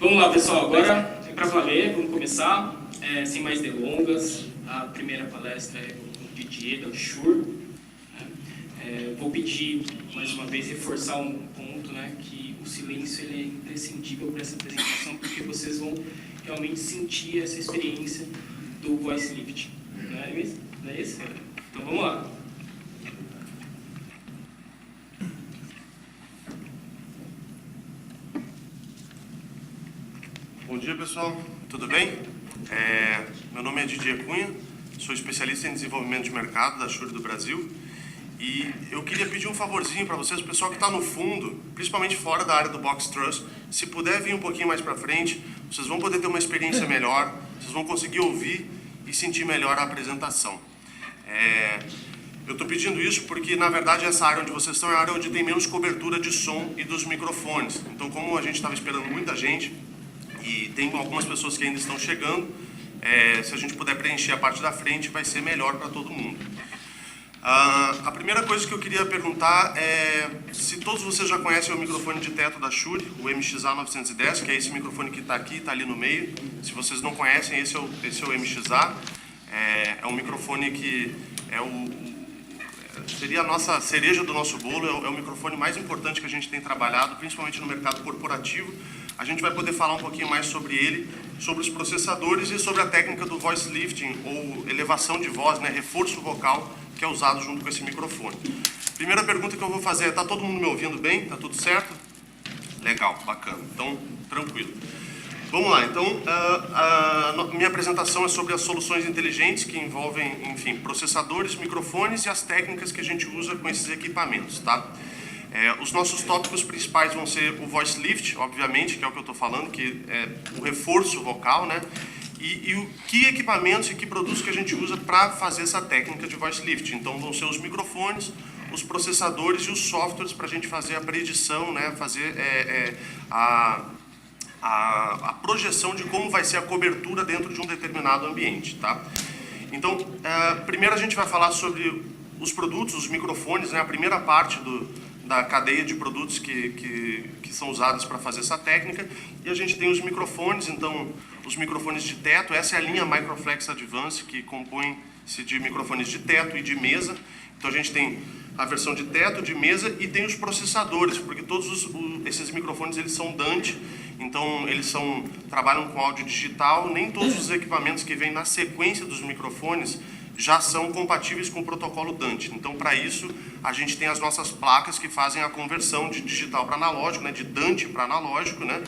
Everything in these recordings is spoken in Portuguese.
Vamos lá, pessoal, agora é para valer, vamos começar, sem mais delongas. A primeira palestra é com o Didier da Shure. Vou pedir, mais uma vez, reforçar um ponto, né, que o silêncio ele é imprescindível para essa apresentação, porque vocês vão realmente sentir essa experiência do voice lift. Não é isso? Não é isso? Então vamos lá. Bom dia, pessoal. Tudo bem? Meu nome é Didier Cunha, sou especialista em desenvolvimento de mercado da Shure do Brasil e eu queria pedir um favorzinho para vocês, o pessoal que está no fundo, principalmente fora da área do Box Truss, se puder vir um pouquinho mais para frente, vocês vão poder ter uma experiência melhor, vocês vão conseguir ouvir e sentir melhor a apresentação. Eu estou pedindo isso porque, na verdade, essa área onde vocês estão é a área onde tem menos cobertura de som e dos microfones. Então, como a gente estava esperando muita gente, e tem algumas pessoas que ainda estão chegando, se a gente puder preencher a parte da frente, vai ser melhor para todo mundo. A primeira coisa que eu queria perguntar é se todos vocês já conhecem o microfone de teto da Shure, o MXA910, que é esse microfone que está aqui, está ali no meio. Se vocês não conhecem, esse é o MXA. É um microfone que seria a nossa cereja do nosso bolo, é o microfone mais importante que a gente tem trabalhado, principalmente no mercado corporativo. A gente vai poder falar um pouquinho mais sobre ele, sobre os processadores e sobre a técnica do voice lifting, ou elevação de voz, né, reforço vocal, que é usado junto com esse microfone. Primeira pergunta que eu vou fazer é, está todo mundo me ouvindo bem? Está tudo certo? Legal, bacana. Então, tranquilo. Vamos lá, então, a minha apresentação é sobre as soluções inteligentes que envolvem, enfim, processadores, microfones e as técnicas que a gente usa com esses equipamentos, tá? Os nossos tópicos principais vão ser o voice lift, obviamente, que é o que eu estou falando, que é o reforço vocal, né? E o que equipamentos e que produtos que a gente usa para fazer essa técnica de voice lift. Então, vão ser os microfones, os processadores e os softwares para a gente fazer a predição, né? Fazer a projeção de como vai ser a cobertura dentro de um determinado ambiente, tá? Então, primeiro a gente vai falar sobre os produtos, os microfones, né? A primeira parte da cadeia de produtos que são usados para fazer essa técnica. E a gente tem os microfones, então, os microfones de teto. Essa é a linha Microflex Advance, que compõe-se de microfones de teto e de mesa. Então, a gente tem a versão de teto, de mesa, e tem os processadores, porque todos esses microfones eles são DANT, então eles trabalham com áudio digital. Nem todos os equipamentos que vêm na sequência dos microfones já são compatíveis com o protocolo DANT. Então, para isso, a gente tem as nossas placas que fazem a conversão de digital para analógico, né, de DANT para analógico, né?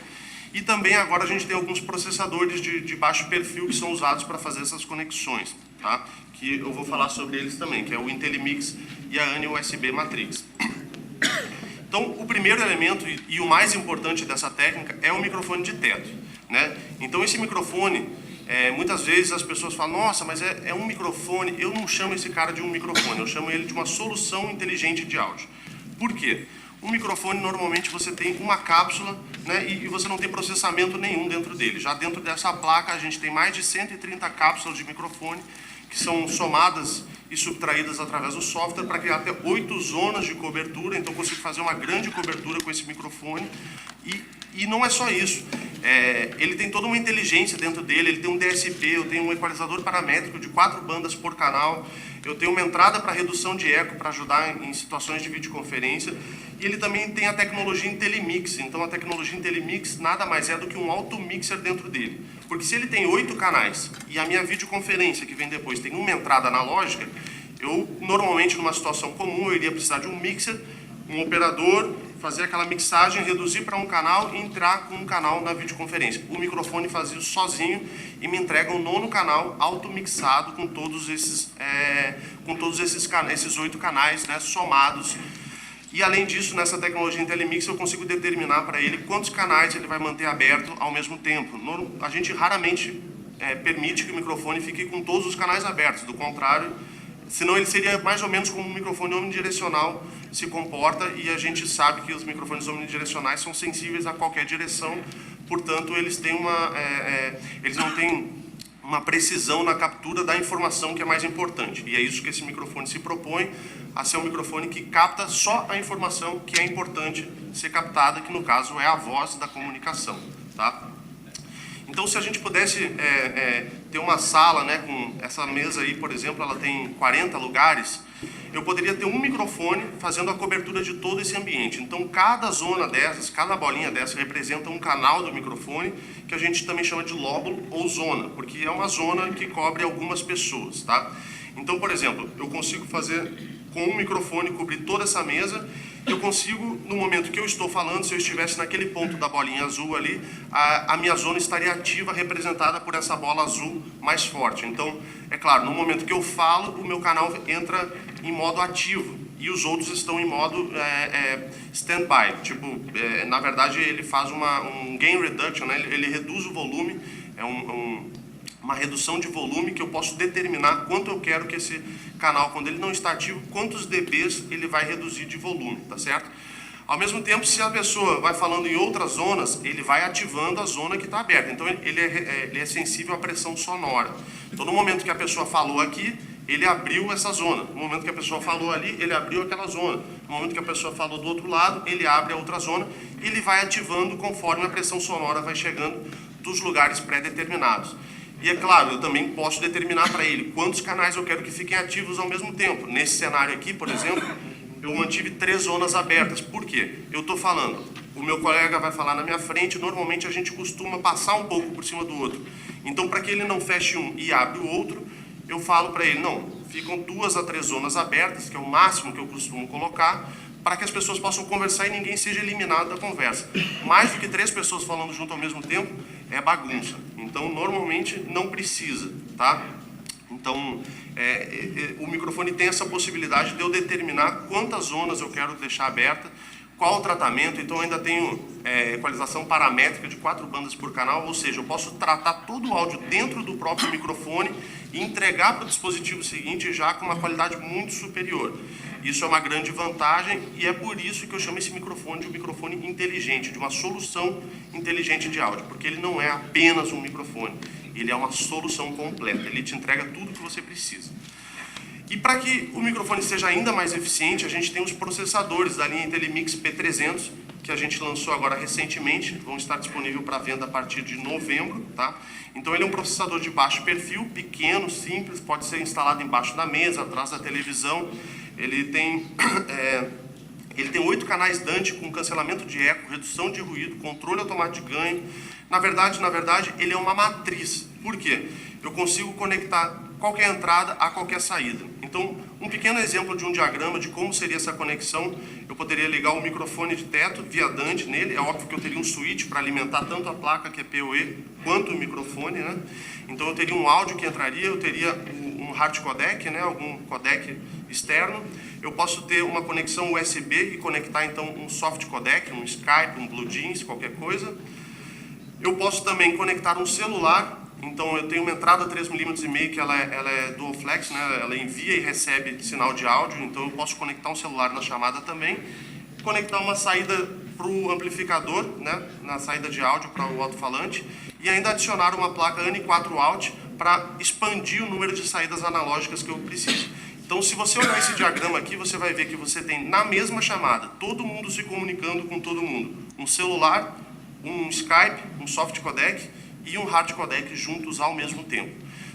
E também agora a gente tem alguns processadores de baixo perfil que são usados para fazer essas conexões, tá? Que eu vou falar sobre eles também, que é o IntelliMix e a ANI USB Matrix. Então, o primeiro elemento e o mais importante dessa técnica é o microfone de teto, né? Então, esse microfone, muitas vezes as pessoas falam, nossa, mas é um microfone. Eu não chamo esse cara de um microfone, eu chamo ele de uma solução inteligente de áudio. Por quê? Um microfone, normalmente, você tem uma cápsula, né, e você não tem processamento nenhum dentro dele. Já dentro dessa placa, a gente tem mais de 130 cápsulas de microfone que são somadas e subtraídas através do software para criar até 8 zonas de cobertura. Então, eu consigo fazer uma grande cobertura com esse microfone. E não é só isso. Ele tem toda uma inteligência dentro dele, ele tem um DSP, eu tenho um equalizador paramétrico de 4 bandas por canal, eu tenho uma entrada para redução de eco para ajudar em situações de videoconferência, e ele também tem a tecnologia IntelliMix. Então, a tecnologia IntelliMix nada mais é do que um auto-mixer dentro dele. Porque se ele tem 8 canais e a minha videoconferência, que vem depois, tem uma entrada analógica, eu, normalmente, numa situação comum, eu iria precisar de um mixer, um operador, fazer aquela mixagem, reduzir para um canal e entrar com um canal na videoconferência. O microfone faz isso sozinho e me entrega um 9º canal automixado com todos esses 8 canais, né, somados. E além disso, nessa tecnologia IntelliMix, eu consigo determinar para ele quantos canais ele vai manter aberto ao mesmo tempo. A gente raramente permite que o microfone fique com todos os canais abertos, do contrário, senão ele seria mais ou menos como um microfone omnidirecional se comporta, e a gente sabe que os microfones omnidirecionais são sensíveis a qualquer direção, portanto, eles não têm uma precisão na captura da informação que é mais importante. E é isso que esse microfone se propõe, a ser um microfone que capta só a informação que é importante ser captada, que no caso é a voz da comunicação, tá? Então, se a gente pudesse ter uma sala, né, com essa mesa aí, por exemplo, ela tem 40 lugares, eu poderia ter um microfone fazendo a cobertura de todo esse ambiente. Então, cada zona dessas, cada bolinha dessa representa um canal do microfone, que a gente também chama de lóbulo ou zona, porque é uma zona que cobre algumas pessoas, tá? Então, por exemplo, eu consigo fazer com um microfone cobrir toda essa mesa. Eu consigo, no momento que eu estou falando, se eu estivesse naquele ponto da bolinha azul ali, a minha zona estaria ativa, representada por essa bola azul mais forte. Então, é claro, no momento que eu falo, o meu canal entra em modo ativo e os outros estão em modo stand-by. Tipo, na verdade, ele faz um gain reduction, né? Ele reduz o volume, uma redução de volume que eu posso determinar quanto eu quero que esse canal, quando ele não está ativo, quantos dBs ele vai reduzir de volume, tá certo? Ao mesmo tempo, se a pessoa vai falando em outras zonas, ele vai ativando a zona que está aberta. Então, ele é sensível à pressão sonora. Então, no momento que a pessoa falou aqui, ele abriu essa zona. No momento que a pessoa falou ali, ele abriu aquela zona. No momento que a pessoa falou do outro lado, ele abre a outra zona. E ele vai ativando conforme a pressão sonora vai chegando dos lugares pré-determinados. E é claro, eu também posso determinar para ele quantos canais eu quero que fiquem ativos ao mesmo tempo. Nesse cenário aqui, por exemplo, eu mantive 3 zonas abertas. Por quê? Eu estou falando, o meu colega vai falar na minha frente, normalmente a gente costuma passar um pouco por cima do outro. Então, para que ele não feche um e abra o outro, eu falo para ele, não, ficam 2 a 3 zonas abertas, que é o máximo que eu costumo colocar, para que as pessoas possam conversar e ninguém seja eliminado da conversa. Mais do que 3 pessoas falando junto ao mesmo tempo, é bagunça. Então, normalmente, não precisa, tá? Então, o microfone tem essa possibilidade de eu determinar quantas zonas eu quero deixar aberta, qual o tratamento. Então, eu ainda tenho equalização paramétrica de 4 bandas por canal, ou seja, eu posso tratar todo o áudio dentro do próprio microfone e entregar para o dispositivo seguinte já com uma qualidade muito superior. Isso é uma grande vantagem e é por isso que eu chamo esse microfone de um microfone inteligente, de uma solução inteligente de áudio, porque ele não é apenas um microfone, ele é uma solução completa, ele te entrega tudo que você precisa. E para que o microfone seja ainda mais eficiente, a gente tem os processadores da linha Intelimix P300, que a gente lançou agora recentemente, vão estar disponíveis para venda a partir de novembro, tá? Então ele é um processador de baixo perfil, pequeno, simples, pode ser instalado embaixo da mesa, atrás da televisão. Ele tem 8 canais Dante com cancelamento de eco, redução de ruído, controle automático de ganho. Na verdade, ele é uma matriz. Por quê? Eu consigo conectar qualquer entrada a qualquer saída. Então, um pequeno exemplo de um diagrama de como seria essa conexão, eu poderia ligar um microfone de teto via Dante nele. É óbvio que eu teria um switch para alimentar tanto a placa, que é PoE, quanto o microfone, né? Então, eu teria um áudio que entraria, eu teria um hard codec, né? Algum codec externo. Eu posso ter uma conexão USB e conectar, então, um soft codec, um Skype, um Blue Jeans, qualquer coisa. Eu posso também conectar um celular. Então, eu tenho uma entrada 3,5 mm que ela é dual flex, né? Ela envia e recebe sinal de áudio. Então, eu posso conectar um celular na chamada também. Conectar uma saída para o amplificador, né? Na saída de áudio para o alto-falante. E ainda adicionar uma placa ANI4 Out para expandir o número de saídas analógicas que eu preciso. Então, se você olhar esse diagrama aqui, você vai ver que você tem, na mesma chamada, todo mundo se comunicando com todo mundo. Um celular, um Skype, um soft codec e um hard codec juntos ao mesmo tempo.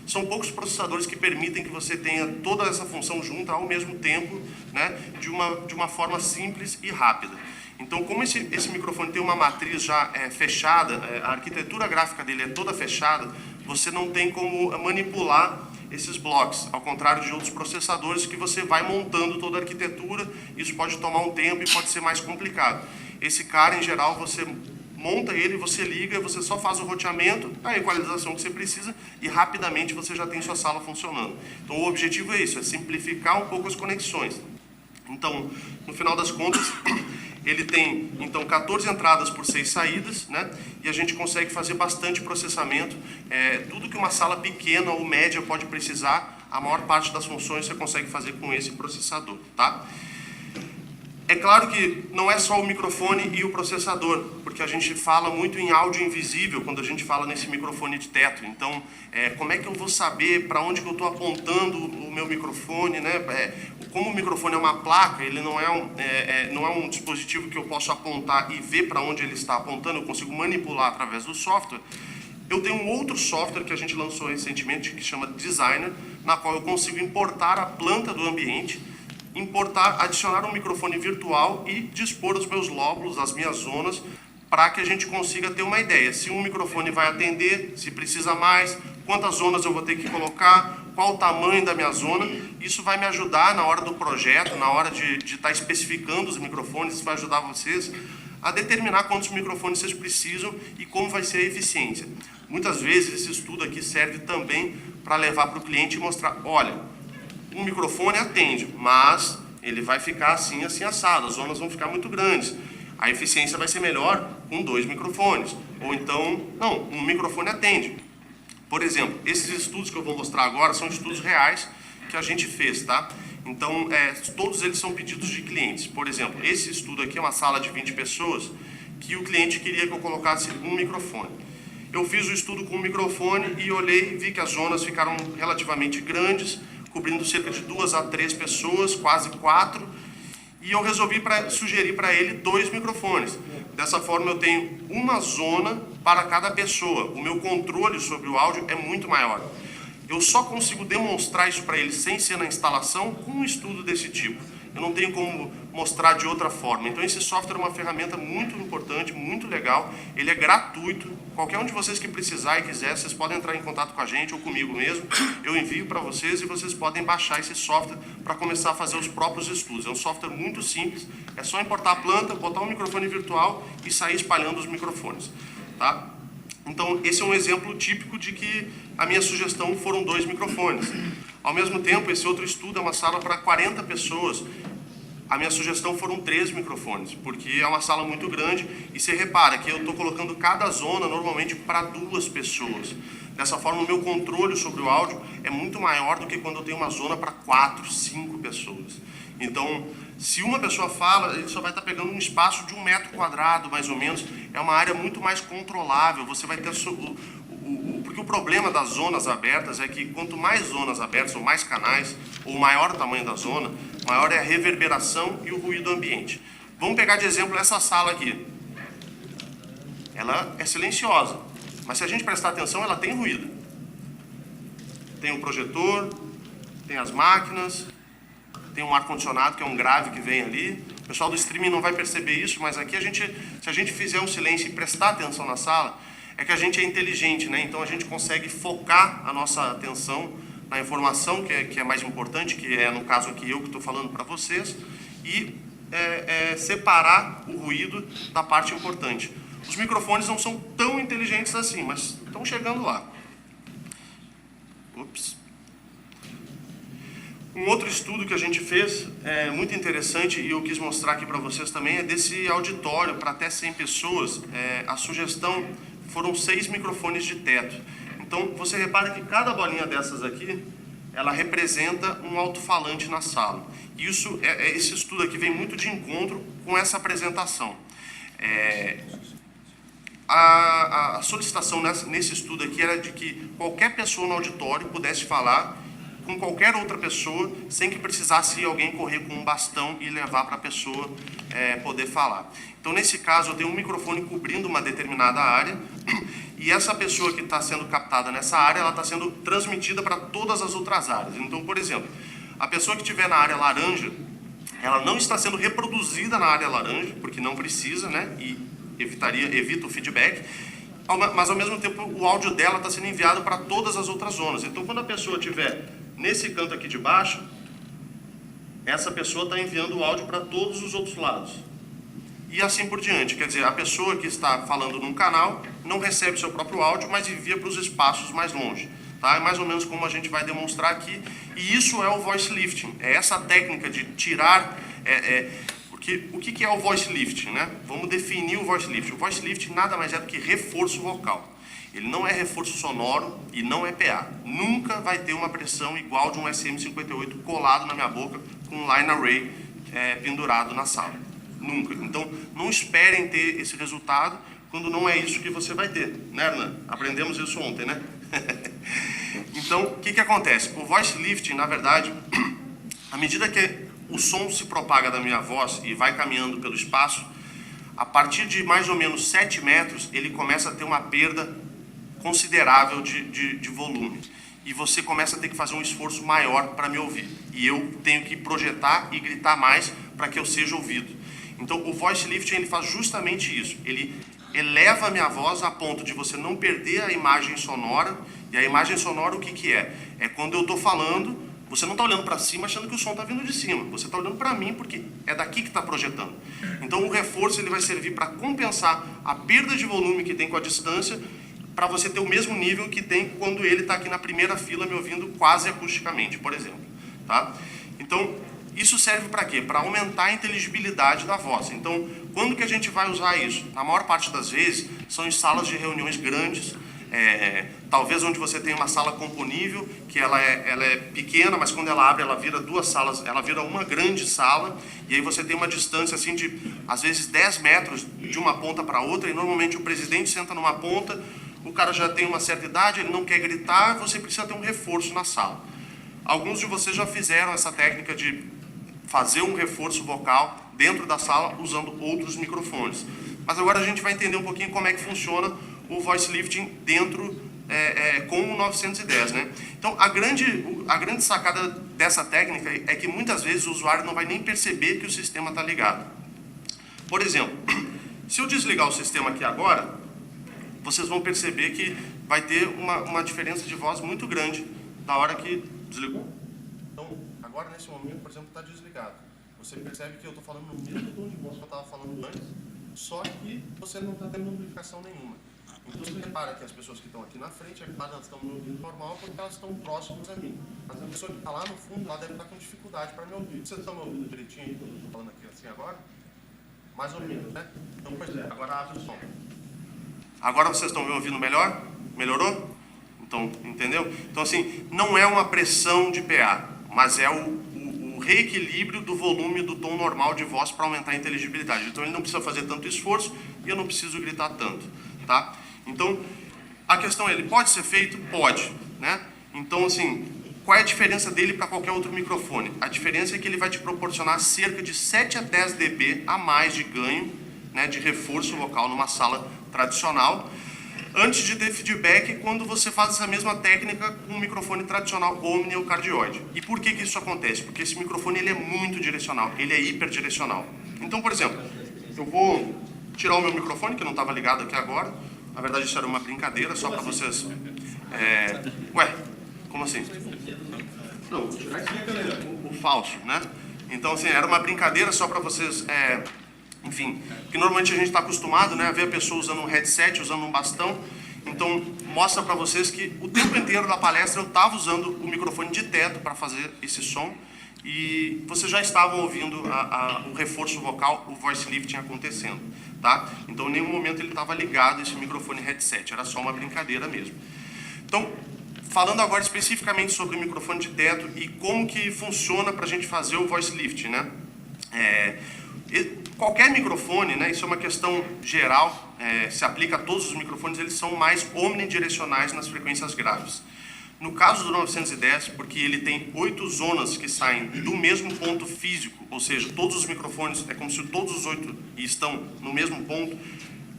São poucos processadores que permitem que você tenha toda essa função junta ao mesmo tempo, né, de uma forma simples e rápida. Então, como esse microfone tem uma matriz já fechada, a arquitetura gráfica dele é toda fechada, você não tem como manipular esses blocos, ao contrário de outros processadores que você vai montando toda a arquitetura. Isso pode tomar um tempo e pode ser mais complicado. Esse cara, em geral, você monta ele, você liga, você só faz o roteamento, a equalização que você precisa e rapidamente você já tem sua sala funcionando. Então o objetivo é isso, é simplificar um pouco as conexões. Então, no final das contas, ele tem então 14 entradas por 6 saídas, né? E a gente consegue fazer bastante processamento. Tudo que uma sala pequena ou média pode precisar, a maior parte das funções você consegue fazer com esse processador, tá? É claro que não é só o microfone e o processador, porque a gente fala muito em áudio invisível quando a gente fala nesse microfone de teto. Então, como é que eu vou saber para onde que eu estou apontando o meu microfone, né? Como o microfone é uma placa, ele não é um dispositivo que eu posso apontar e ver para onde ele está apontando, eu consigo manipular através do software. Eu tenho um outro software que a gente lançou recentemente, que chama Designer, na qual eu consigo importar a planta do ambiente, adicionar um microfone virtual e dispor os meus lóbulos, as minhas zonas, para que a gente consiga ter uma ideia. Se um microfone vai atender, se precisa mais, quantas zonas eu vou ter que colocar, qual o tamanho da minha zona. Isso vai me ajudar na hora do projeto, na hora de estar especificando os microfones, isso vai ajudar vocês a determinar quantos microfones vocês precisam e como vai ser a eficiência. Muitas vezes esse estudo aqui serve também para levar para o cliente e mostrar, olha, um microfone atende, mas ele vai ficar assim, assim assado, as zonas vão ficar muito grandes. A eficiência vai ser melhor com 2 microfones. Ou então, não, um microfone atende. Por exemplo, esses estudos que eu vou mostrar agora são estudos reais que a gente fez, tá? Então, todos eles são pedidos de clientes. Por exemplo, esse estudo aqui é uma sala de 20 pessoas que o cliente queria que eu colocasse um microfone. Eu fiz o estudo com o microfone e olhei e vi que as zonas ficaram relativamente grandes, cobrindo cerca de 2 a 3 pessoas, quase 4, e eu resolvi sugerir para ele 2 microfones. Dessa forma eu tenho uma zona para cada pessoa. O meu controle sobre o áudio é muito maior. Eu só consigo demonstrar isso para ele sem ser na instalação com um estudo desse tipo. Eu não tenho como mostrar de outra forma. Então esse software é uma ferramenta muito importante, muito legal. Ele é gratuito. Qualquer um de vocês que precisar e quiser, vocês podem entrar em contato com a gente ou comigo mesmo. Eu envio para vocês e vocês podem baixar esse software para começar a fazer os próprios estudos. É um software muito simples. É só importar a planta, botar um microfone virtual e sair espalhando os microfones. Tá? Então esse é um exemplo típico de que a minha sugestão foram 2 microfones. Ao mesmo tempo, esse outro estudo é uma sala para 40 pessoas. A minha sugestão foram 3 microfones, porque é uma sala muito grande e você repara que eu estou colocando cada zona normalmente para 2 pessoas. Dessa forma, o meu controle sobre o áudio é muito maior do que quando eu tenho uma zona para 4, 5 pessoas. Então, se uma pessoa fala, ele só vai estar pegando um espaço de 1 metro quadrado, mais ou menos. É uma área muito mais controlável. Você vai ter porque o problema das zonas abertas é que quanto mais zonas abertas, ou mais canais, ou maior o tamanho da zona, maior é a reverberação e o ruído ambiente. Vamos pegar de exemplo essa sala aqui. Ela é silenciosa, mas se a gente prestar atenção, ela tem ruído. Tem um projetor, tem as máquinas, tem um ar-condicionado, que é um grave que vem ali. O pessoal do streaming não vai perceber isso, mas aqui se a gente fizer um silêncio e prestar atenção na sala, é que a gente é inteligente, né? Então a gente consegue focar a nossa atenção na informação que é mais importante, que é no caso aqui eu que estou falando para vocês, e separar o ruído da parte importante. Os microfones não são tão inteligentes assim, mas estão chegando lá. Ups. Um outro estudo que a gente fez, muito interessante, e eu quis mostrar aqui para vocês também, é desse auditório para até 100 pessoas. A sugestão foram 6 microfones de teto. Então, você repara que cada bolinha dessas aqui, ela representa um alto-falante na sala. Isso, esse estudo aqui vem muito de encontro com essa apresentação. A solicitação nesse estudo aqui era de que qualquer pessoa no auditório pudesse falar com qualquer outra pessoa, sem que precisasse alguém correr com um bastão e levar para a pessoa poder falar. Então, nesse caso, eu tenho um microfone cobrindo uma determinada área, e essa pessoa que está sendo captada nessa área, ela está sendo transmitida para todas as outras áreas. Então, por exemplo, a pessoa que estiver na área laranja, ela não está sendo reproduzida na área laranja, porque não precisa, né? E evita o feedback, mas ao mesmo tempo o áudio dela está sendo enviado para todas as outras zonas. Então, quando a pessoa estiver nesse canto aqui de baixo, essa pessoa está enviando o áudio para todos os outros lados. E assim por diante. Quer dizer, a pessoa que está falando num canal não recebe seu próprio áudio, mas envia para os espaços mais longe. Tá? É mais ou menos como a gente vai demonstrar aqui. E isso é o voice lifting. É essa técnica de tirar... Porque o que é o voice lifting, né? Vamos definir o voice lifting. O voice lifting nada mais é do que reforço vocal. Ele não é reforço sonoro e não é PA. Nunca vai ter uma pressão igual de um SM58 colado na minha boca com um line array pendurado na sala. Nunca. Então, não esperem ter esse resultado quando não é isso que você vai ter. Né, Hernan? Aprendemos isso ontem, né? Então, o que acontece? O voice lifting, na verdade, à medida que o som se propaga da minha voz e vai caminhando pelo espaço, a partir de mais ou menos 7 metros, ele começa a ter uma perda considerável de volume. E você começa a ter que fazer um esforço maior para me ouvir. E eu tenho que projetar e gritar mais para que eu seja ouvido. Então, o voice lifting ele faz justamente isso. Ele eleva a minha voz a ponto de você não perder a imagem sonora. E a imagem sonora, o que é? É quando eu estou falando, você não está olhando para cima achando que o som está vindo de cima. Você está olhando para mim porque é daqui que está projetando. Então, o reforço ele vai servir para compensar a perda de volume que tem com a distância, para você ter o mesmo nível que tem quando ele está aqui na primeira fila me ouvindo quase acusticamente, por exemplo. Tá? Então, isso serve para quê? Para aumentar a inteligibilidade da voz. Então, quando que a gente vai usar isso? Na maior parte das vezes, são em salas de reuniões grandes, talvez onde você tem uma sala componível, que ela é pequena, mas quando ela abre, ela vira duas salas, ela vira uma grande sala, e aí você tem uma distância assim de, às vezes, 10 metros de uma ponta para outra, e normalmente o presidente senta numa ponta, o cara já tem uma certa idade, ele não quer gritar, você precisa ter um reforço na sala. Alguns de vocês já fizeram essa técnica de fazer um reforço vocal dentro da sala usando outros microfones. Mas agora a gente vai entender um pouquinho como é que funciona o voice lifting dentro com o 910, né? Então, a grande sacada dessa técnica é que muitas vezes o usuário não vai nem perceber que o sistema está ligado. Por exemplo, se eu desligar o sistema aqui agora, vocês vão perceber que vai ter uma diferença de voz muito grande da hora que desligou. Então, agora nesse momento, por exemplo, está desligado. Você percebe que eu estou falando no mesmo tom de voz que eu estava falando antes, só que você não está tendo amplificação nenhuma. Então você repara que as pessoas que estão aqui na frente, elas estão me ouvindo normal porque elas estão próximas a mim. Mas a pessoa que está lá no fundo, lá deve estar com dificuldade para me ouvir. Vocês estão me ouvindo direitinho aí, que eu estou falando aqui assim agora? Mais ou menos, né? Então, pois é, agora abre o som. Agora vocês estão me ouvindo melhor? Melhorou? Então, entendeu? Então, assim, não é uma pressão de PA, mas é o reequilíbrio do volume do tom normal de voz para aumentar a inteligibilidade. Então, ele não precisa fazer tanto esforço e eu não preciso gritar tanto, tá? Então, a questão é, ele pode ser feito? Pode, né? Então, assim, qual é a diferença dele para qualquer outro microfone? A diferença é que ele vai te proporcionar cerca de 7 a 10 dB a mais de ganho, né, de reforço vocal numa sala tradicional, antes de ter feedback quando você faz essa mesma técnica com um microfone tradicional omni ou cardioide. E por que isso acontece? Porque esse microfone ele é muito direcional, ele é hiperdirecional. Então, por exemplo, eu vou tirar o meu microfone, que não estava ligado aqui agora. Na verdade, isso era uma brincadeira, só para vocês... Ué, como assim? Não, vou tirar o falso, né? Então, assim, era uma brincadeira só para vocês... Enfim, que normalmente a gente está acostumado, né, a ver a pessoa usando um headset, usando um bastão. Então, mostra para vocês que o tempo inteiro da palestra eu estava usando o microfone de teto para fazer esse som. E vocês já estavam ouvindo o reforço vocal, o voice lifting acontecendo, tá? Então, em nenhum momento ele estava ligado esse microfone headset, era só uma brincadeira mesmo. Então, falando agora especificamente sobre o microfone de teto e como que funciona para a gente fazer o voice lifting, né? Qualquer microfone, né, isso é uma questão geral, se aplica a todos os microfones, eles são mais omnidirecionais nas frequências graves. No caso do 910, porque ele tem 8 zonas que saem do mesmo ponto físico, ou seja, todos os microfones, é como se todos os 8 estão no mesmo ponto,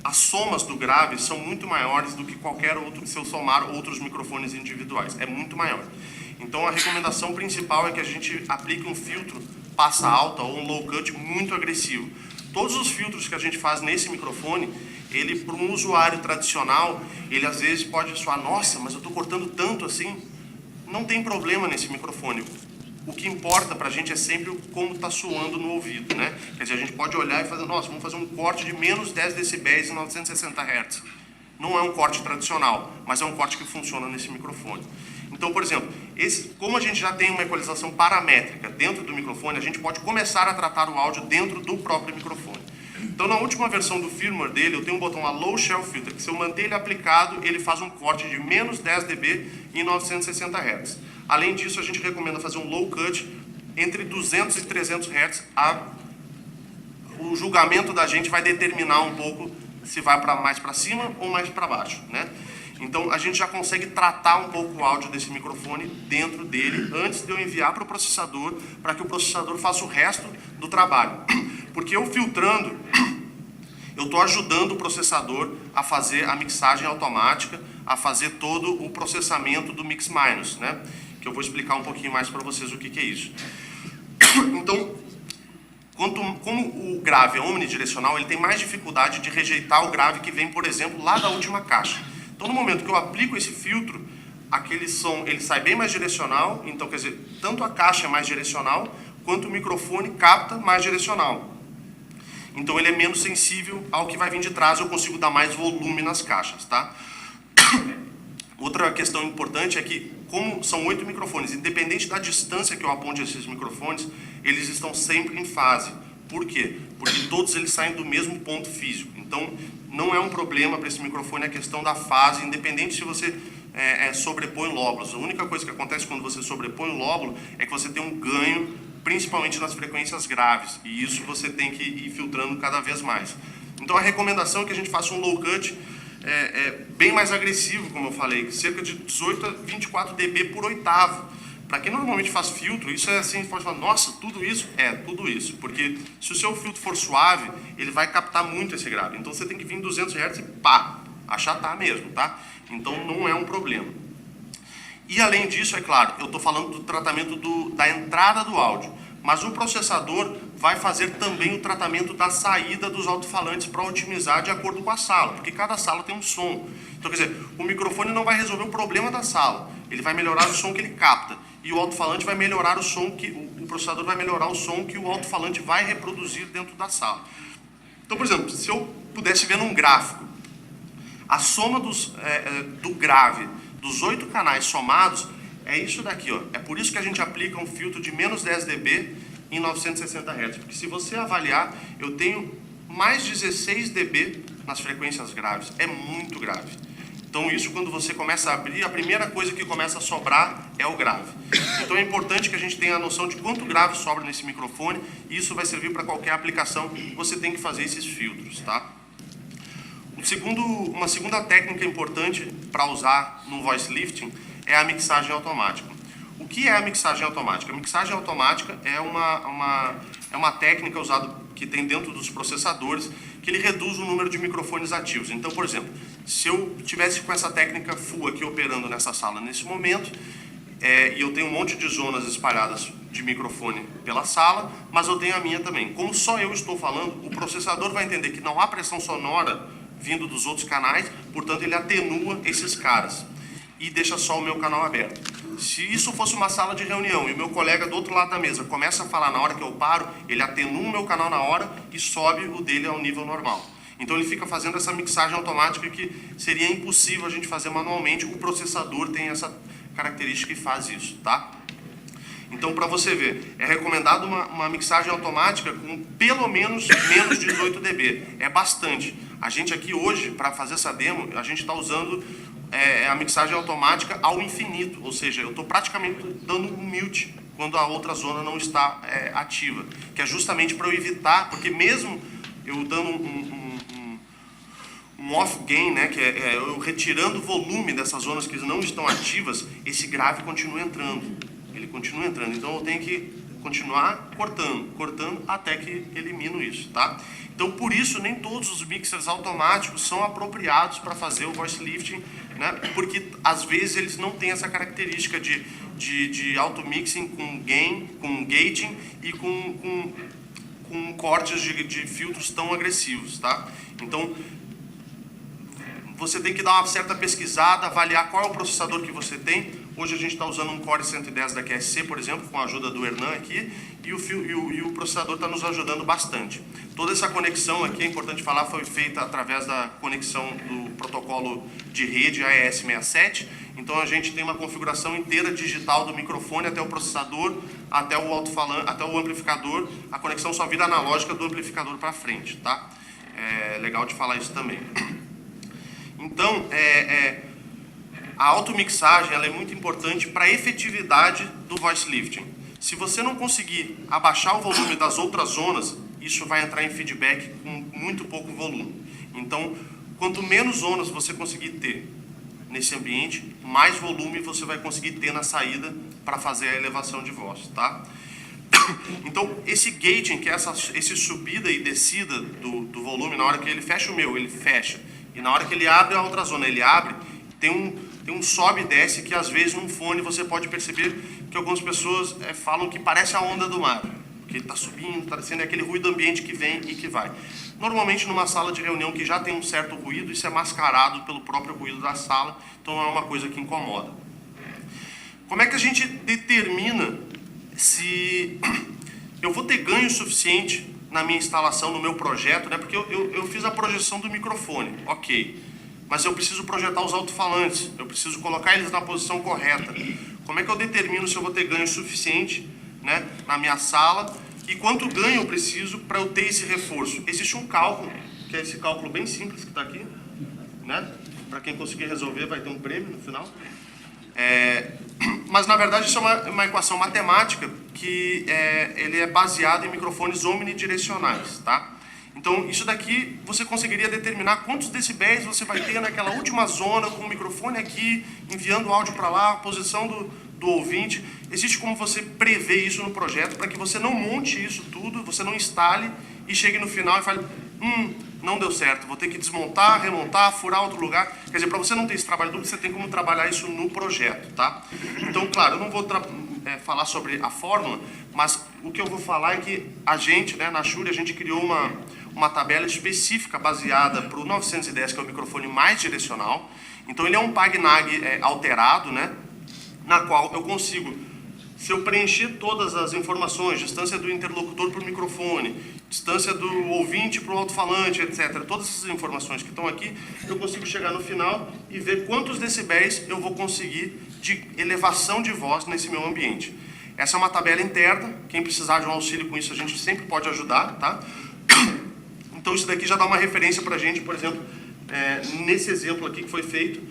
as somas do grave são muito maiores do que qualquer outro, se eu somar outros microfones individuais, é muito maior. Então a recomendação principal é que a gente aplique um filtro passa alta ou um low cut muito agressivo. Todos os filtros que a gente faz nesse microfone, ele para um usuário tradicional, ele às vezes pode soar, nossa, mas eu estou cortando tanto assim. Não tem problema nesse microfone. O que importa para a gente é sempre como está soando no ouvido, né? Quer dizer, a gente pode olhar e fazer, nossa, vamos fazer um corte de menos 10 decibéis em 960 Hz. Não é um corte tradicional, mas é um corte que funciona nesse microfone. Então, por exemplo, como a gente já tem uma equalização paramétrica dentro do microfone, a gente pode começar a tratar o áudio dentro do próprio microfone. Então, na última versão do firmware dele, eu tenho um botão, a Low Shell Filter, que se eu manter ele aplicado, ele faz um corte de menos 10 dB em 960 Hz. Além disso, a gente recomenda fazer um Low Cut entre 200 e 300 Hz. O julgamento da gente vai determinar um pouco se vai mais para cima ou mais para baixo, né? Então, a gente já consegue tratar um pouco o áudio desse microfone dentro dele, antes de eu enviar para o processador, para que o processador faça o resto do trabalho. Porque eu filtrando, eu estou ajudando o processador a fazer a mixagem automática, a fazer todo o processamento do mix-minus, né? Que eu vou explicar um pouquinho mais para vocês o que é isso. Então, como o grave é omnidirecional, ele tem mais dificuldade de rejeitar o grave que vem, por exemplo, lá da última caixa. Então, no momento que eu aplico esse filtro, aquele som ele sai bem mais direcional, então, quer dizer, tanto a caixa é mais direcional, quanto o microfone capta mais direcional. Então, ele é menos sensível ao que vai vir de trás, eu consigo dar mais volume nas caixas, tá? Outra questão importante é que, como são 8 microfones, independente da distância que eu aponte esses microfones, eles estão sempre em fase. Por quê? Porque todos eles saem do mesmo ponto físico. Então, não é um problema para esse microfone a questão da fase, independente se você sobrepõe lóbulos. A única coisa que acontece quando você sobrepõe o lóbulo é que você tem um ganho, principalmente nas frequências graves. E isso você tem que ir filtrando cada vez mais. Então, a recomendação é que a gente faça um low cut bem mais agressivo, como eu falei, cerca de 18 a 24 dB por oitavo. Para quem normalmente faz filtro, isso é assim, pode falar, nossa, tudo isso? É, tudo isso. Porque se o seu filtro for suave, ele vai captar muito esse grave. Então você tem que vir em 200 Hz e pá, achatar mesmo, tá? Então não é um problema. E além disso, é claro, eu estou falando do tratamento da entrada do áudio. Mas o processador vai fazer também o tratamento da saída dos alto-falantes para otimizar de acordo com a sala, porque cada sala tem um som. Então, quer dizer, o microfone não vai resolver o problema da sala, ele vai melhorar o som que ele capta. E o alto-falante vai melhorar o som que... O processador vai melhorar o som que o alto-falante vai reproduzir dentro da sala. Então, por exemplo, se eu pudesse ver num gráfico, a soma do grave dos 8 canais somados é isso daqui, ó. É por isso que a gente aplica um filtro de menos 10 dB em 960 Hz. Porque se você avaliar, eu tenho mais 16 dB nas frequências graves. É muito grave. Então isso, quando você começa a abrir, a primeira coisa que começa a sobrar é o grave. Então é importante que a gente tenha a noção de quanto grave sobra nesse microfone. E isso vai servir para qualquer aplicação. Você tem que fazer esses filtros, tá? Uma segunda técnica importante para usar no voice lifting é a mixagem automática. O que é a mixagem automática? A mixagem automática é uma técnica usada que tem dentro dos processadores que ele reduz o número de microfones ativos. Então, por exemplo, se eu tivesse com essa técnica full aqui operando nessa sala nesse momento, e eu tenho um monte de zonas espalhadas de microfone pela sala, mas eu tenho a minha também. Como só eu estou falando, o processador vai entender que não há pressão sonora vindo dos outros canais, portanto ele atenua esses caras e deixa só o meu canal aberto. Se isso fosse uma sala de reunião e o meu colega do outro lado da mesa começa a falar na hora que eu paro, ele atenua o meu canal na hora e sobe o dele ao nível normal. Então ele fica fazendo essa mixagem automática que seria impossível a gente fazer manualmente. O processador tem essa característica e faz isso, tá? Então, para você ver, é recomendado uma mixagem automática com pelo menos 18 dB. É bastante. A gente aqui hoje, para fazer essa demo, a gente está usando a mixagem automática ao infinito. Ou seja, eu estou praticamente dando um mute quando a outra zona não está ativa. Que é justamente para eu evitar, porque mesmo eu dando um off-gain, né, que eu retirando o volume dessas zonas que não estão ativas, esse grave continua entrando. Ele continua entrando, então eu tenho que continuar cortando até que elimino isso, tá? Então, por isso, nem todos os mixers automáticos são apropriados para fazer o voice lifting, né? Porque, às vezes, eles não têm essa característica de auto-mixing com gain, com gating e com cortes de filtros tão agressivos, tá? Então, você tem que dar uma certa pesquisada, avaliar qual é o processador que você tem. Hoje a gente está usando um Core 110 da QSC, por exemplo, com a ajuda do Hernan aqui, e o processador está nos ajudando bastante. Toda essa conexão aqui, é importante falar, foi feita através da conexão do protocolo de rede AES67. Então a gente tem uma configuração inteira digital do microfone até o processador, até o alto-falante, até o amplificador. A conexão só vira analógica do amplificador para frente, tá? É legal de falar isso também. Então, a automixagem ela é muito importante para a efetividade do voice lifting. Se você não conseguir abaixar o volume das outras zonas, isso vai entrar em feedback com muito pouco volume. Então, quanto menos zonas você conseguir ter nesse ambiente, mais volume você vai conseguir ter na saída para fazer a elevação de voz, tá? Então, esse gating, que é esse subida e descida do volume, na hora que ele fecha o meu, ele fecha. E na hora que ele abre a outra zona, ele abre, Tem um sobe e desce que, às vezes, num fone você pode perceber que algumas pessoas falam que parece a onda do mar, que está subindo, está descendo, é aquele ruído ambiente que vem e que vai. Normalmente, numa sala de reunião que já tem um certo ruído, isso é mascarado pelo próprio ruído da sala, então não é uma coisa que incomoda. Como é que a gente determina se eu vou ter ganho suficiente na minha instalação, no meu projeto, né? Porque eu fiz a projeção do microfone, ok, mas eu preciso projetar os alto-falantes, eu preciso colocar eles na posição correta. Como é que eu determino se eu vou ter ganho suficiente, né, na minha sala e quanto ganho eu preciso para eu ter esse reforço? Existe um cálculo, que é esse cálculo bem simples que está aqui, né? Para quem conseguir resolver vai ter um prêmio no final. Mas na verdade isso é uma equação matemática que ele é baseado em microfones omnidirecionais, tá? Então isso daqui você conseguiria determinar quantos decibéis você vai ter naquela última zona com o microfone aqui, enviando o áudio para lá, a posição do ouvinte. Existe como você prever isso no projeto para que você não monte isso tudo, você não instale e chegue no final e fale, não deu certo, vou ter que desmontar, remontar, furar outro lugar. Quer dizer, para você não ter esse trabalho duplo, você tem como trabalhar isso no projeto, tá? Então, claro, eu não vou falar sobre a fórmula, mas o que eu vou falar é que a gente, né, na Shure, a gente criou uma tabela específica baseada para o 910, que é o microfone mais direcional. Então, ele é um PAG-NAG alterado, né, na qual eu consigo, se eu preencher todas as informações, distância do interlocutor para o microfone, distância do ouvinte para o alto-falante, etc., todas essas informações que estão aqui, eu consigo chegar no final e ver quantos decibéis eu vou conseguir de elevação de voz nesse meu ambiente. Essa é uma tabela interna, quem precisar de um auxílio com isso a gente sempre pode ajudar, tá? Então isso daqui já dá uma referência para a gente, por exemplo, nesse exemplo aqui que foi feito,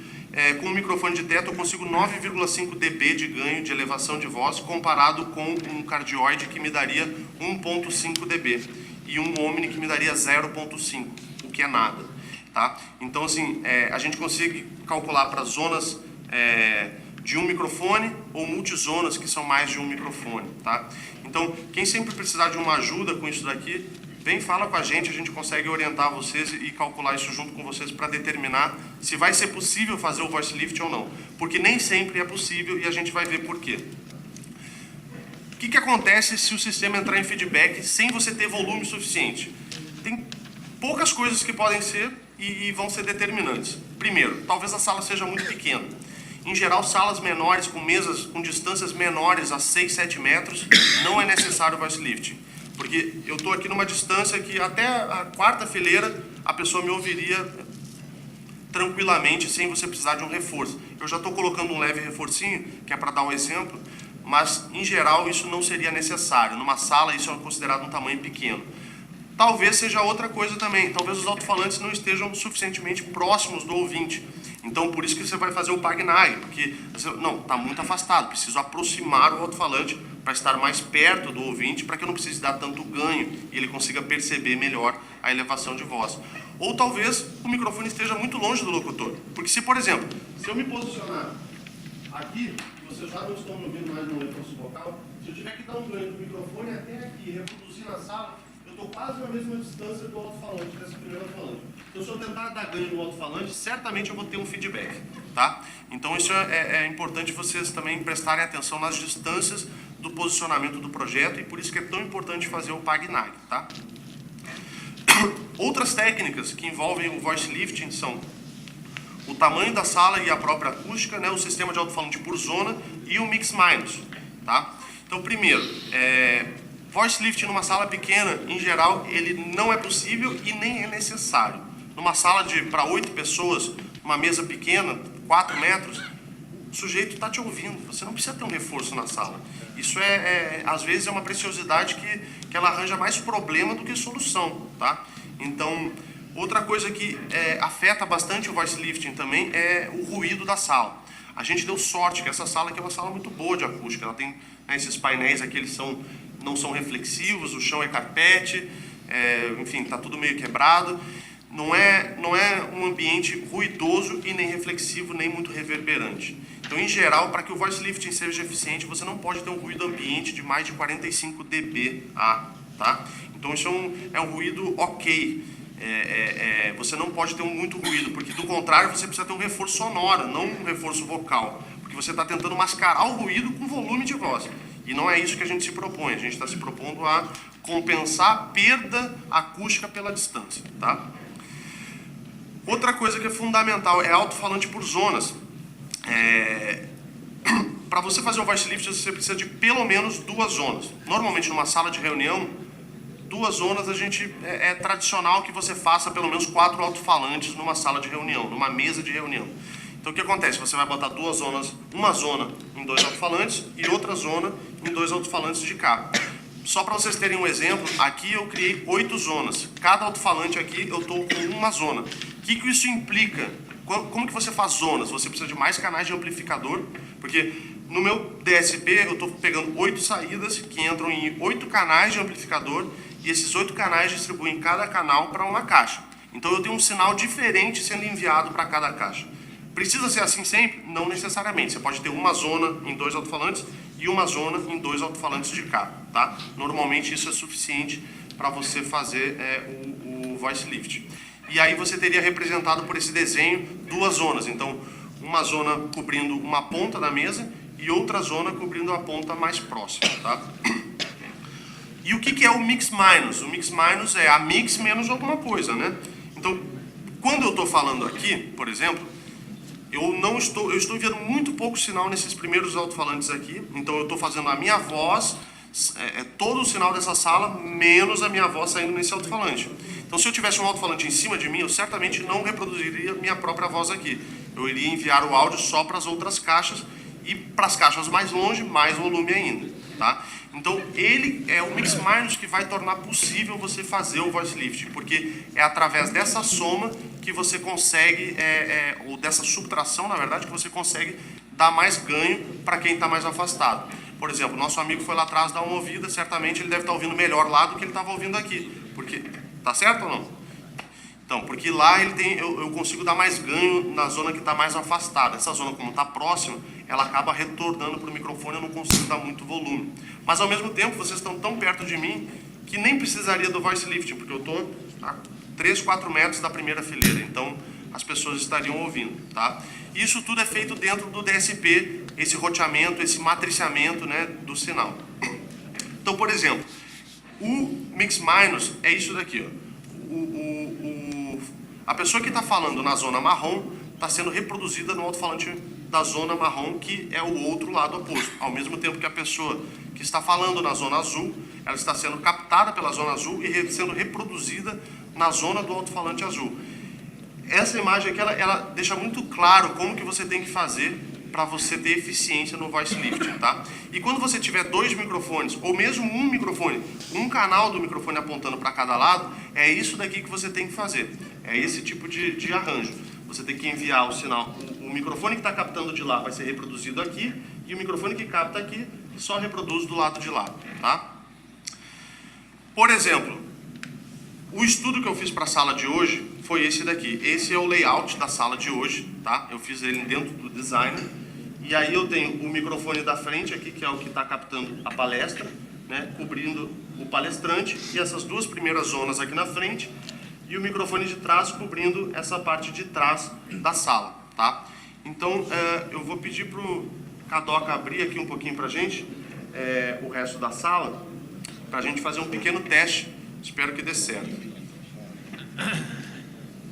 com o microfone de teto eu consigo 9,5 dB de ganho de elevação de voz comparado com um cardioide que me daria 1,5 dB e um Omni que me daria 0,5, o que é nada, tá? Então assim, a gente consegue calcular para zonas de um microfone ou multizonas que são mais de um microfone, tá? Então quem sempre precisar de uma ajuda com isso daqui, vem, fala com a gente consegue orientar vocês e calcular isso junto com vocês para determinar se vai ser possível fazer o voice lift ou não. Porque nem sempre é possível e a gente vai ver por quê. O que acontece se o sistema entrar em feedback sem você ter volume suficiente? Tem poucas coisas que podem ser e vão ser determinantes. Primeiro, talvez a sala seja muito pequena. Em geral, salas menores, com mesas com distâncias menores a 6, 7 metros, não é necessário voice lifting. Porque eu estou aqui numa distância que até a quarta fileira a pessoa me ouviria tranquilamente, sem você precisar de um reforço. Eu já estou colocando um leve reforcinho, que é para dar um exemplo, mas em geral isso não seria necessário. Numa sala isso é considerado um tamanho pequeno. Talvez seja outra coisa também, talvez os alto-falantes não estejam suficientemente próximos do ouvinte. Então por isso que você vai fazer o PAG-NAG, porque não, está muito afastado, preciso aproximar o alto-falante para estar mais perto do ouvinte, para que eu não precise dar tanto ganho e ele consiga perceber melhor a elevação de voz. Ou talvez o microfone esteja muito longe do locutor, porque se, por exemplo, se eu me posicionar aqui, e vocês já não estão me ouvindo mais no reforço vocal, se eu tiver que dar um ganho do microfone até aqui e reproduzir na sala, eu estou quase na mesma distância do alto-falante, dessa primeira alto-falante. Então, se eu tentar dar ganho no alto-falante, certamente eu vou ter um feedback, tá? Então, isso é importante vocês também prestarem atenção nas distâncias do posicionamento do projeto e por isso que é tão importante fazer o PAG-NAG, tá? Outras técnicas que envolvem o voice lifting são o tamanho da sala e a própria acústica, né, o sistema de alto-falante por zona e o mix-minus, tá? Então, primeiro, voice lifting numa sala pequena, em geral, ele não é possível e nem é necessário. Numa sala para 8 pessoas, uma mesa pequena, 4 metros, o sujeito está te ouvindo, você não precisa ter um reforço na sala. Isso às vezes é uma preciosidade que ela arranja mais problema do que solução, tá? Então, outra coisa que afeta bastante o voice lifting também é o ruído da sala. A gente deu sorte que essa sala aqui é uma sala muito boa de acústica, ela tem, né, esses painéis aqui, eles não são reflexivos, o chão é carpete, enfim, está tudo meio quebrado. Não é um ambiente ruidoso e nem reflexivo, nem muito reverberante. Então, em geral, para que o voice lifting seja eficiente, você não pode ter um ruído ambiente de mais de 45 dBA, tá? Então, isso é um ruído ok. você não pode ter muito ruído, porque do contrário você precisa ter um reforço sonoro, não um reforço vocal, porque você está tentando mascarar o ruído com volume de voz. E não é isso que a gente se propõe, a gente está se propondo a compensar a perda acústica pela distância, tá? Outra coisa que é fundamental é alto-falante por zonas. Para você fazer um voice lift, você precisa de pelo menos 2 zonas. Normalmente, numa sala de reunião, 2 zonas é tradicional que você faça pelo menos 4 alto-falantes numa sala de reunião, numa mesa de reunião. Então, o que acontece? Você vai botar 2 zonas, uma zona em 2 alto-falantes e outra zona em 2 alto-falantes de cá. Só para vocês terem um exemplo, aqui eu criei 8 zonas. Cada alto-falante aqui eu estou com uma zona. O que isso implica? Como que você faz zonas? Você precisa de mais canais de amplificador, porque no meu DSP eu estou pegando 8 saídas que entram em 8 canais de amplificador e esses 8 canais distribuem cada canal para uma caixa. Então eu tenho um sinal diferente sendo enviado para cada caixa. Precisa ser assim sempre? Não necessariamente. Você pode ter uma zona em 2 alto-falantes e uma zona em 2 alto-falantes de cá, tá? Normalmente isso é suficiente para você fazer o voice lift. E aí você teria representado por esse desenho 2 zonas. Então, uma zona cobrindo uma ponta da mesa e outra zona cobrindo a ponta mais próxima, tá? E o que é o mix minus? O mix minus é a mix menos alguma coisa, né? Então, quando eu estou falando aqui, por exemplo, eu estou enviando muito pouco sinal nesses primeiros alto-falantes aqui. Então, eu estou fazendo a minha voz, todo o sinal dessa sala, menos a minha voz saindo nesse alto-falante. Então, se eu tivesse um alto-falante em cima de mim, eu certamente não reproduziria minha própria voz aqui. Eu iria enviar o áudio só para as outras caixas e para as caixas mais longe, mais volume ainda, tá? Então, ele é o mix minus que vai tornar possível você fazer o voice lift, porque é através dessa soma que você consegue, ou dessa subtração, na verdade, que você consegue dar mais ganho para quem está mais afastado. Por exemplo, nosso amigo foi lá atrás dar uma ouvida, certamente ele deve estar ouvindo melhor lá do que ele estava ouvindo aqui, porque... Tá certo ou não? Então, porque lá eu consigo dar mais ganho na zona que está mais afastada. Essa zona, como está próxima, ela acaba retornando para o microfone, eu não consigo dar muito volume. Mas, ao mesmo tempo, vocês estão tão perto de mim que nem precisaria do voice lifting, porque eu estou a 3, 4 metros da primeira fileira. Então, as pessoas estariam ouvindo, tá? Isso tudo é feito dentro do DSP, esse roteamento, esse matriciamento, né, do sinal. Então, por exemplo... O mix minus é isso daqui, ó. A pessoa que está falando na zona marrom está sendo reproduzida no alto-falante da zona marrom, que é o outro lado oposto. Ao mesmo tempo que a pessoa que está falando na zona azul, ela está sendo captada pela zona azul e sendo reproduzida na zona do alto-falante azul. Essa imagem aqui, ela deixa muito claro como que você tem que fazer para você ter eficiência no voice lifting, tá? E quando você tiver 2 microfones, ou mesmo um microfone, um canal do microfone apontando para cada lado, é isso daqui que você tem que fazer. É esse tipo de arranjo. Você tem que enviar o sinal. O microfone que está captando de lá vai ser reproduzido aqui, e o microfone que capta aqui só reproduz do lado de lá, tá? Por exemplo, o estudo que eu fiz para a sala de hoje foi esse daqui. Esse é o layout da sala de hoje, tá? Eu fiz ele dentro do designer. E aí eu tenho o microfone da frente aqui, que é o que está captando a palestra, né? Cobrindo o palestrante. E essas 2 primeiras zonas aqui na frente. E o microfone de trás cobrindo essa parte de trás da sala, tá? Então, eu vou pedir para o Cadoca abrir aqui um pouquinho para a gente, o resto da sala, para a gente fazer um pequeno teste. Espero que dê certo.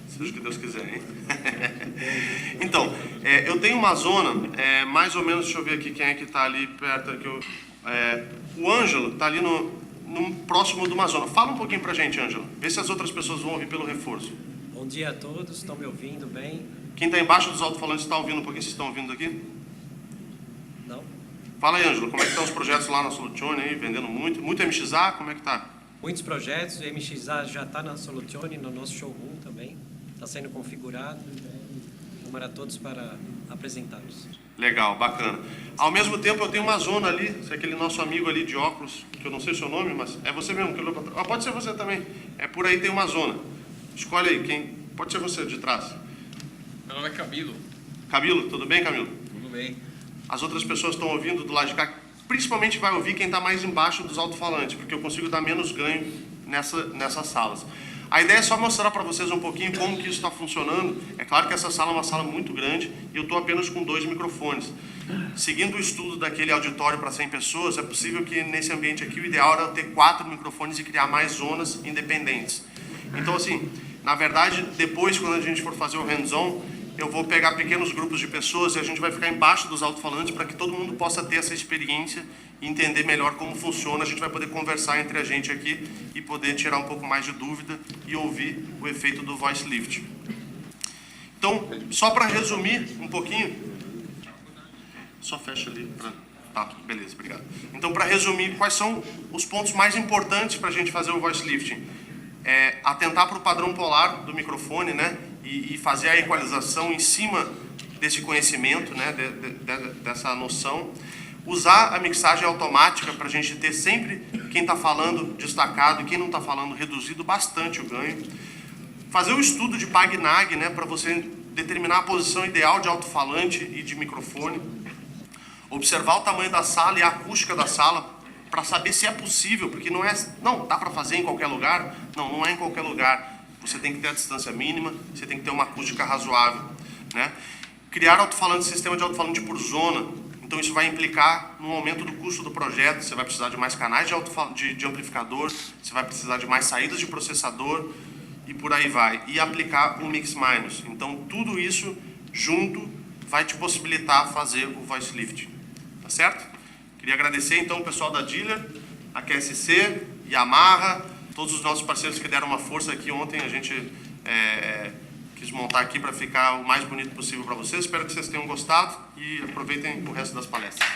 Seja o que Deus quiser, hein? Então, eu tenho uma zona, mais ou menos, deixa eu ver aqui quem é que está ali perto. O Ângelo está ali no próximo de uma zona. Fala um pouquinho pra gente, Ângelo. Vê se as outras pessoas vão ouvir pelo reforço. Bom dia a todos, estão me ouvindo bem? Quem está embaixo dos alto-falantes está ouvindo um pouquinho? Vocês estão ouvindo aqui? Não? Fala aí, Ângelo, como é que estão os projetos lá na Soluzione aí, vendendo muito? Muito MXA, como é que tá? Muitos projetos, o MXA já está na Soluzione, no nosso showroom também. Está sendo configurado. Vamos a todos para apresentá-los. Legal, bacana. Ao mesmo tempo, eu tenho uma zona ali, se é aquele nosso amigo ali de óculos, que eu não sei o seu nome, mas é você mesmo que olhou para trás. Pode ser você também. Por aí tem uma zona. Escolhe aí, quem? Pode ser você de trás. Meu nome é Camilo. Camilo, tudo bem, Camilo? Tudo bem. As outras pessoas estão ouvindo do lado de cá. Principalmente vai ouvir quem está mais embaixo dos alto-falantes, porque eu consigo dar menos ganho nessas salas. A ideia é só mostrar para vocês um pouquinho como que isso está funcionando. É claro que essa sala é uma sala muito grande e eu estou apenas com 2 microfones. Seguindo o estudo daquele auditório para 100 pessoas, é possível que nesse ambiente aqui o ideal era ter 4 microfones e criar mais zonas independentes. Então, assim, na verdade, depois, quando a gente for fazer o hands-on, eu vou pegar pequenos grupos de pessoas e a gente vai ficar embaixo dos alto-falantes para que todo mundo possa ter essa experiência e entender melhor como funciona. A gente vai poder conversar entre a gente aqui e poder tirar um pouco mais de dúvida e ouvir o efeito do voice lift. Então, só para resumir um pouquinho, só fecha ali para... Tá, beleza, obrigado. Então, para resumir, quais são os pontos mais importantes para a gente fazer o voice lifting? Atentar para o padrão polar do microfone, né? E fazer a equalização em cima desse conhecimento, né? Dessa noção. Usar a mixagem automática para a gente ter sempre quem está falando destacado e quem não está falando reduzido bastante o ganho. Fazer o estudo de PAG-NAG, né? Para você determinar a posição ideal de alto-falante e de microfone. Observar o tamanho da sala e a acústica da sala para saber se é possível, porque não dá para fazer em qualquer lugar. Não é em qualquer lugar. Você tem que ter a distância mínima, você tem que ter uma acústica razoável, né? Criar alto-falante, sistema de alto-falante por zona. Então isso vai implicar no aumento do custo do projeto. Você vai precisar de mais canais de amplificador, você vai precisar de mais saídas de processador e por aí vai. E aplicar o mix-minus. Então tudo isso junto vai te possibilitar fazer o voice lift. Tá certo? Queria agradecer então o pessoal da Dealer, a QSC, Yamaha, todos os nossos parceiros que deram uma força aqui ontem. A gente quis montar aqui para ficar o mais bonito possível para vocês. Espero que vocês tenham gostado e aproveitem o resto das palestras.